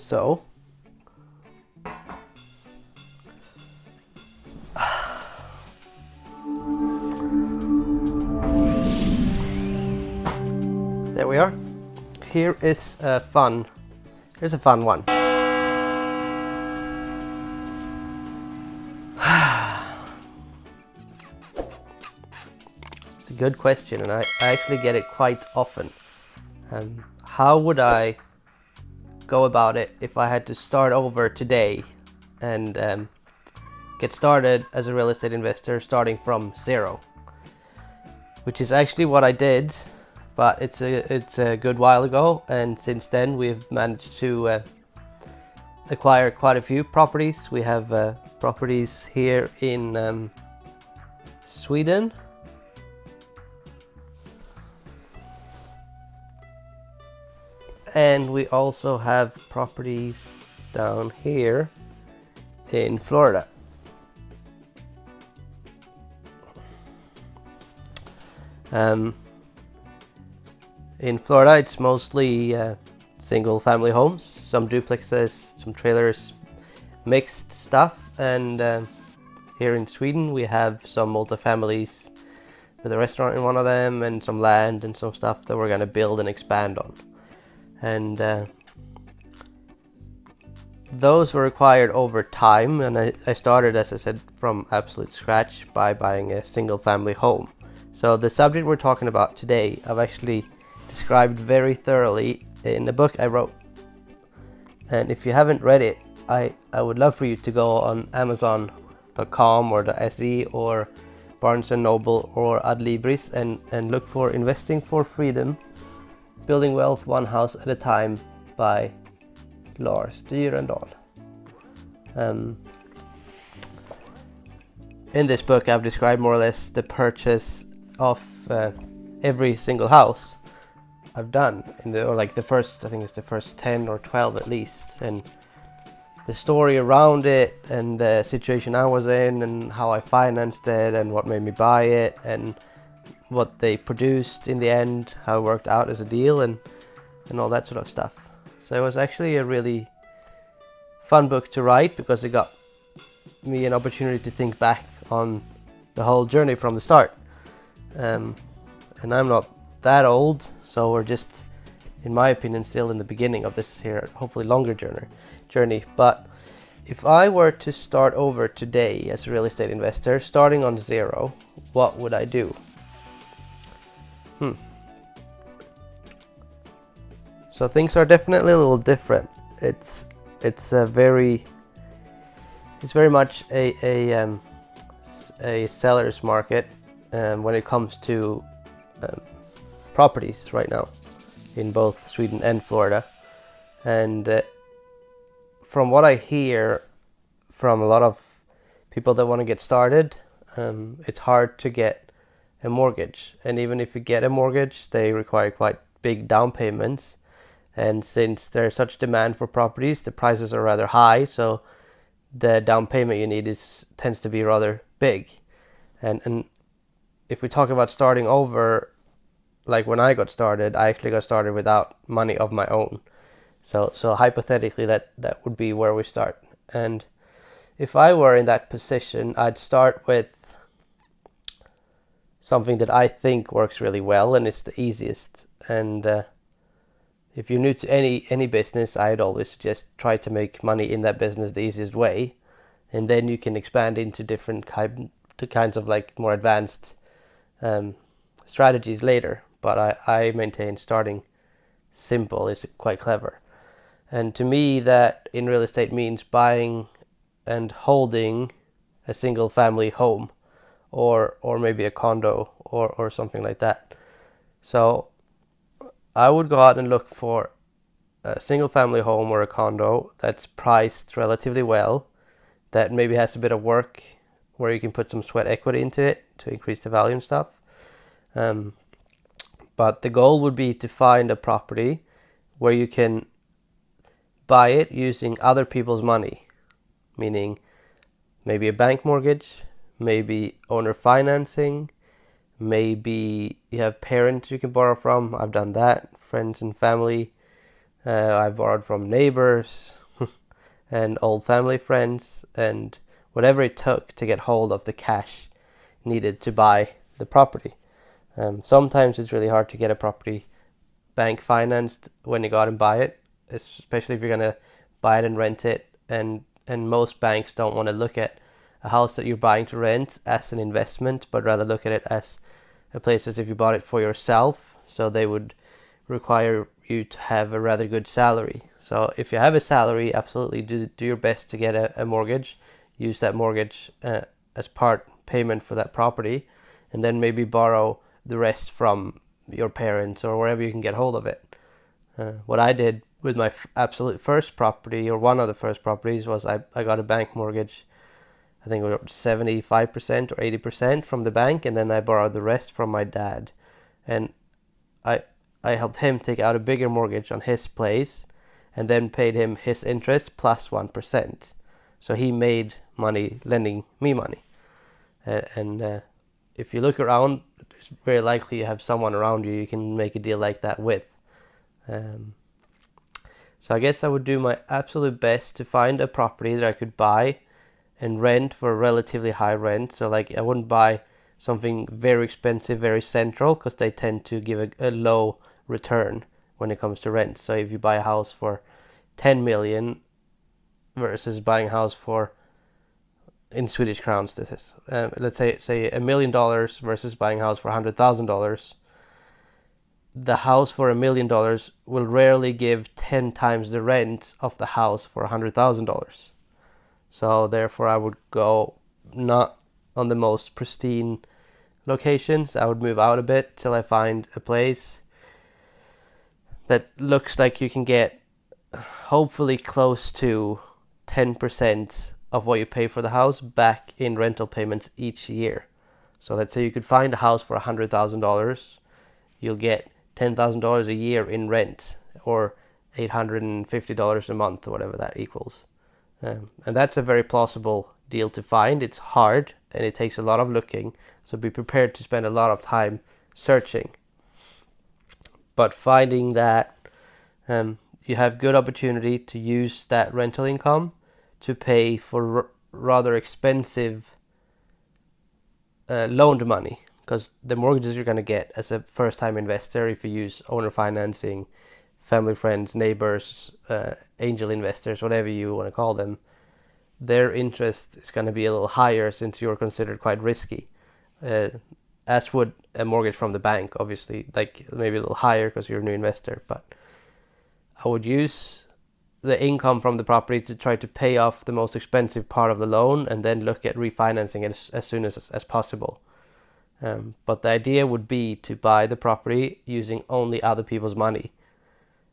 So there we are. Here's a fun one. It's a good question, and I actually get it quite often. How would I go about it if I had to start over today and get started as a real estate investor starting from zero? Which is actually what I did, but it's a good while ago, and since then we've managed to acquire quite a few properties. We have properties here in Sweden, and we also have properties down here in Florida. In Florida, it's mostly single family homes, some duplexes, some trailers, mixed stuff, and here in Sweden we have some multifamilies with a restaurant in one of them and some land and some stuff that we're going to build and expand on. And those were acquired over time, and I started, as I said, from absolute scratch by buying a single family home. So the subject we're talking about today, I've actually described very thoroughly in the book I wrote. And if you haven't read it, I would love for you to go on Amazon.com or the SE or Barnes & Noble or Adlibris and look for Investing for Freedom, Building Wealth One House at a Time by Lars Dyrendal. In this book I've described more or less the purchase of every single house I've done the first, I think it's the first 10 or 12 at least, and the story around it and the situation I was in and how I financed it and what made me buy it and what they produced in the end, how it worked out as a deal and all that sort of stuff. So it was actually a really fun book to write because it got me an opportunity to think back on the whole journey from the start. And I'm not that old, so we're just, in my opinion, still in the beginning of this here, hopefully longer journey. But if I were to start over today as a real estate investor, starting on zero, what would I do? So things are definitely a little different. It's very much a seller's market when it comes to properties right now in both Sweden and Florida. And from what I hear from a lot of people that want to get started, it's hard to get a mortgage. And even if you get a mortgage, they require quite big down payments. And since there's such demand for properties, the prices are rather high, so the down payment you need tends to be rather big. And if we talk about starting over, like when I got started, I actually got started without money of my own. So hypothetically, that would be where we start. And if I were in that position, I'd start with something that I think works really well and is the easiest. And if you're new to any business, I'd always suggest try to make money in that business the easiest way, and then you can expand into different kinds of like more advanced strategies later. But I maintain starting simple is quite clever. And to me, that in real estate means buying and holding a single family home or maybe a condo or something like that. So I would go out and look for a single family home or a condo that's priced relatively well, that maybe has a bit of work where you can put some sweat equity into it to increase the value and stuff. But the goal would be to find a property where you can buy it using other people's money, meaning maybe a bank mortgage, maybe owner financing, maybe you have parents you can borrow from. I've done that, friends and family, I borrowed from neighbors and old family friends and whatever it took to get hold of the cash needed to buy the property. Sometimes it's really hard to get a property bank financed when you go out and buy it, especially if you're gonna buy it and rent it. And most banks don't want to look at a house that you're buying to rent as an investment, but rather look at it as a place as if you bought it for yourself. So they would require you to have a rather good salary. So if you have a salary, absolutely do your best to get a mortgage. Use that mortgage as part payment for that property, and then maybe borrow the rest from your parents or wherever you can get hold of it. What I did with my absolute first property, or one of the first properties, was I got a bank mortgage. I think it was 75% or 80% from the bank, and then I borrowed the rest from my dad. And I I helped him take out a bigger mortgage on his place, and then paid him his interest plus 1%. So he made money lending me money. And if you look around, it's very likely you have someone around you can make a deal like that with. Um, so I guess I would do my absolute best to find a property that I could buy and rent for a relatively high rent. So like I wouldn't buy something very expensive, very central, because they tend to give a low return when it comes to rent. So if you buy a house for 10 million versus buying a house for, in Swedish crowns this is, let's say $1 million versus buying a house for $100,000, the house for $1 million will rarely give 10 times the rent of the house for $100,000. So therefore I would go not on the most pristine locations. I would move out a bit till I find a place that looks like you can get hopefully close to 10% of what you pay for the house back in rental payments each year. So let's say you could find a house for $100,000, you'll get $10,000 a year in rent, or $850 a month, or whatever that equals. And that's a very plausible deal to find. It's hard and it takes a lot of looking, so be prepared to spend a lot of time searching. But finding that you have good opportunity to use that rental income to pay for rather expensive loaned money, because the mortgages you're going to get as a first-time investor, if you use owner financing, family, friends, neighbors, angel investors, whatever you want to call them, their interest is going to be a little higher since you're considered quite risky, as would a mortgage from the bank, obviously, like maybe a little higher because you're a new investor. But I would use the income from the property to try to pay off the most expensive part of the loan, and then look at refinancing it as soon as possible. But the idea would be to buy the property using only other people's money,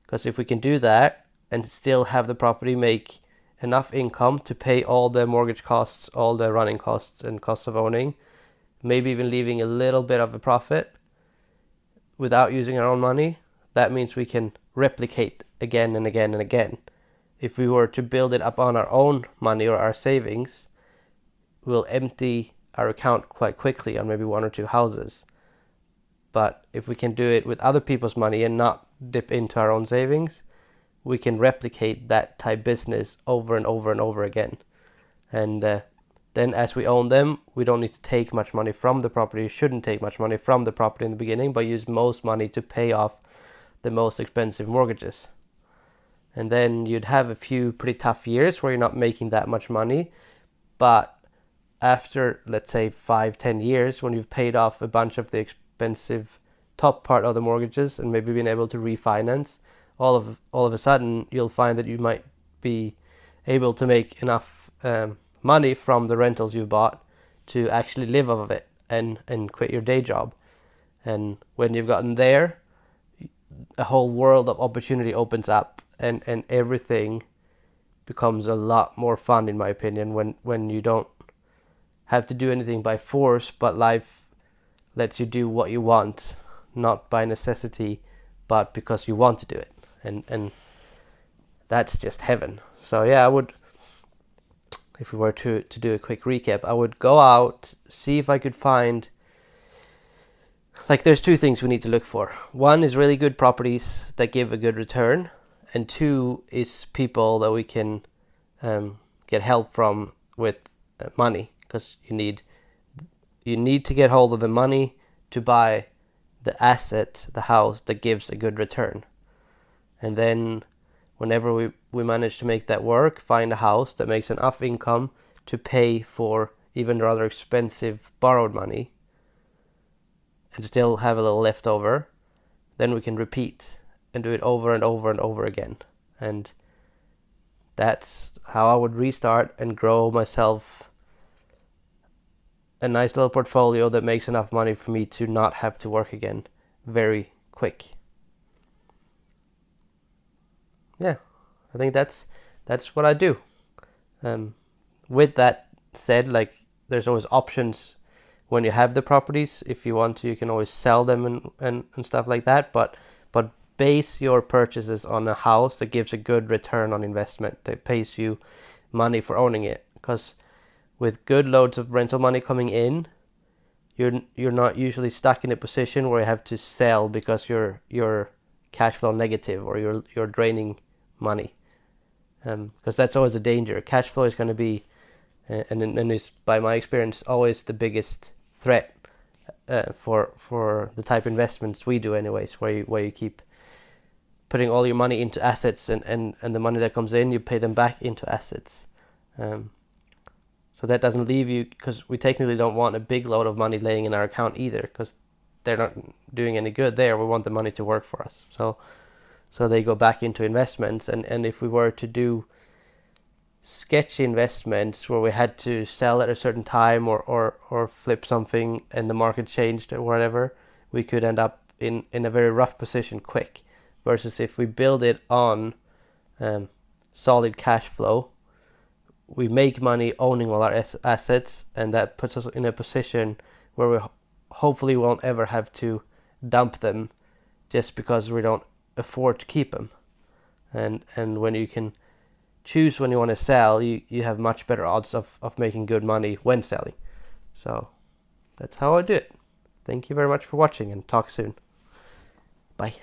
because if we can do that and still have the property make enough income to pay all the mortgage costs, all the running costs and costs of owning, maybe even leaving a little bit of a profit without using our own money, that means we can replicate again and again and again. If we were to build it up on our own money or our savings, we'll empty our account quite quickly on maybe one or two houses. But if we can do it with other people's money and not dip into our own savings, we can replicate that type business over and over and over again. And then as we own them, we don't need to take much money from the property. You shouldn't take much money from the property in the beginning, but use most money to pay off the most expensive mortgages. And then you'd have a few pretty tough years where you're not making that much money. But after, let's say, 5-10 years, when you've paid off a bunch of the expensive top part of the mortgages and maybe been able to refinance, all of a sudden you'll find that you might be able to make enough money from the rentals you bought to actually live off of it and quit your day job. And when you've gotten there, a whole world of opportunity opens up, and everything becomes a lot more fun, in my opinion, when you don't have to do anything by force, but life lets you do what you want, not by necessity, but because you want to do it. And that's just heaven. So yeah, I would, if we were to do a quick recap, I would go out, see if I could find, like, there's two things we need to look for. One is really good properties that give a good return, and two is people that we can get help from with money, because you need to get hold of the money to buy the asset, the house that gives a good return. And then whenever we manage to make that work, find a house that makes enough income to pay for even rather expensive borrowed money and still have a little left over, then we can repeat and do it over and over and over again. And that's how I would restart and grow myself a nice little portfolio that makes enough money for me to not have to work again very quick. Yeah, I think that's what I do. With that said, like, there's always options when you have the properties. If you want to, you can always sell them and stuff like that. But base your purchases on a house that gives a good return on investment, that pays you money for owning it. Because with good loads of rental money coming in, you're not usually stuck in a position where you have to sell because you're cash flow negative or you're draining money. Because that's always a danger. Cash flow is going to be, and is by my experience always the biggest threat for the type of investments we do, anyways, where you keep putting all your money into assets, and the money that comes in, you pay them back into assets. So that doesn't leave you, because we technically don't want a big load of money laying in our account either, because they're not doing any good there. We want the money to work for us. So they go back into investments, and if we were to do sketchy investments where we had to sell at a certain time or flip something and the market changed or whatever, we could end up in a very rough position quick. Versus if we build it on solid cash flow, we make money owning all our assets, and that puts us in a position where we hopefully won't ever have to dump them just because we don't afford to keep them. And when you can choose when you want to sell, you have much better odds of making good money when selling. So that's how I do it. Thank you very much for watching, and talk soon. Bye.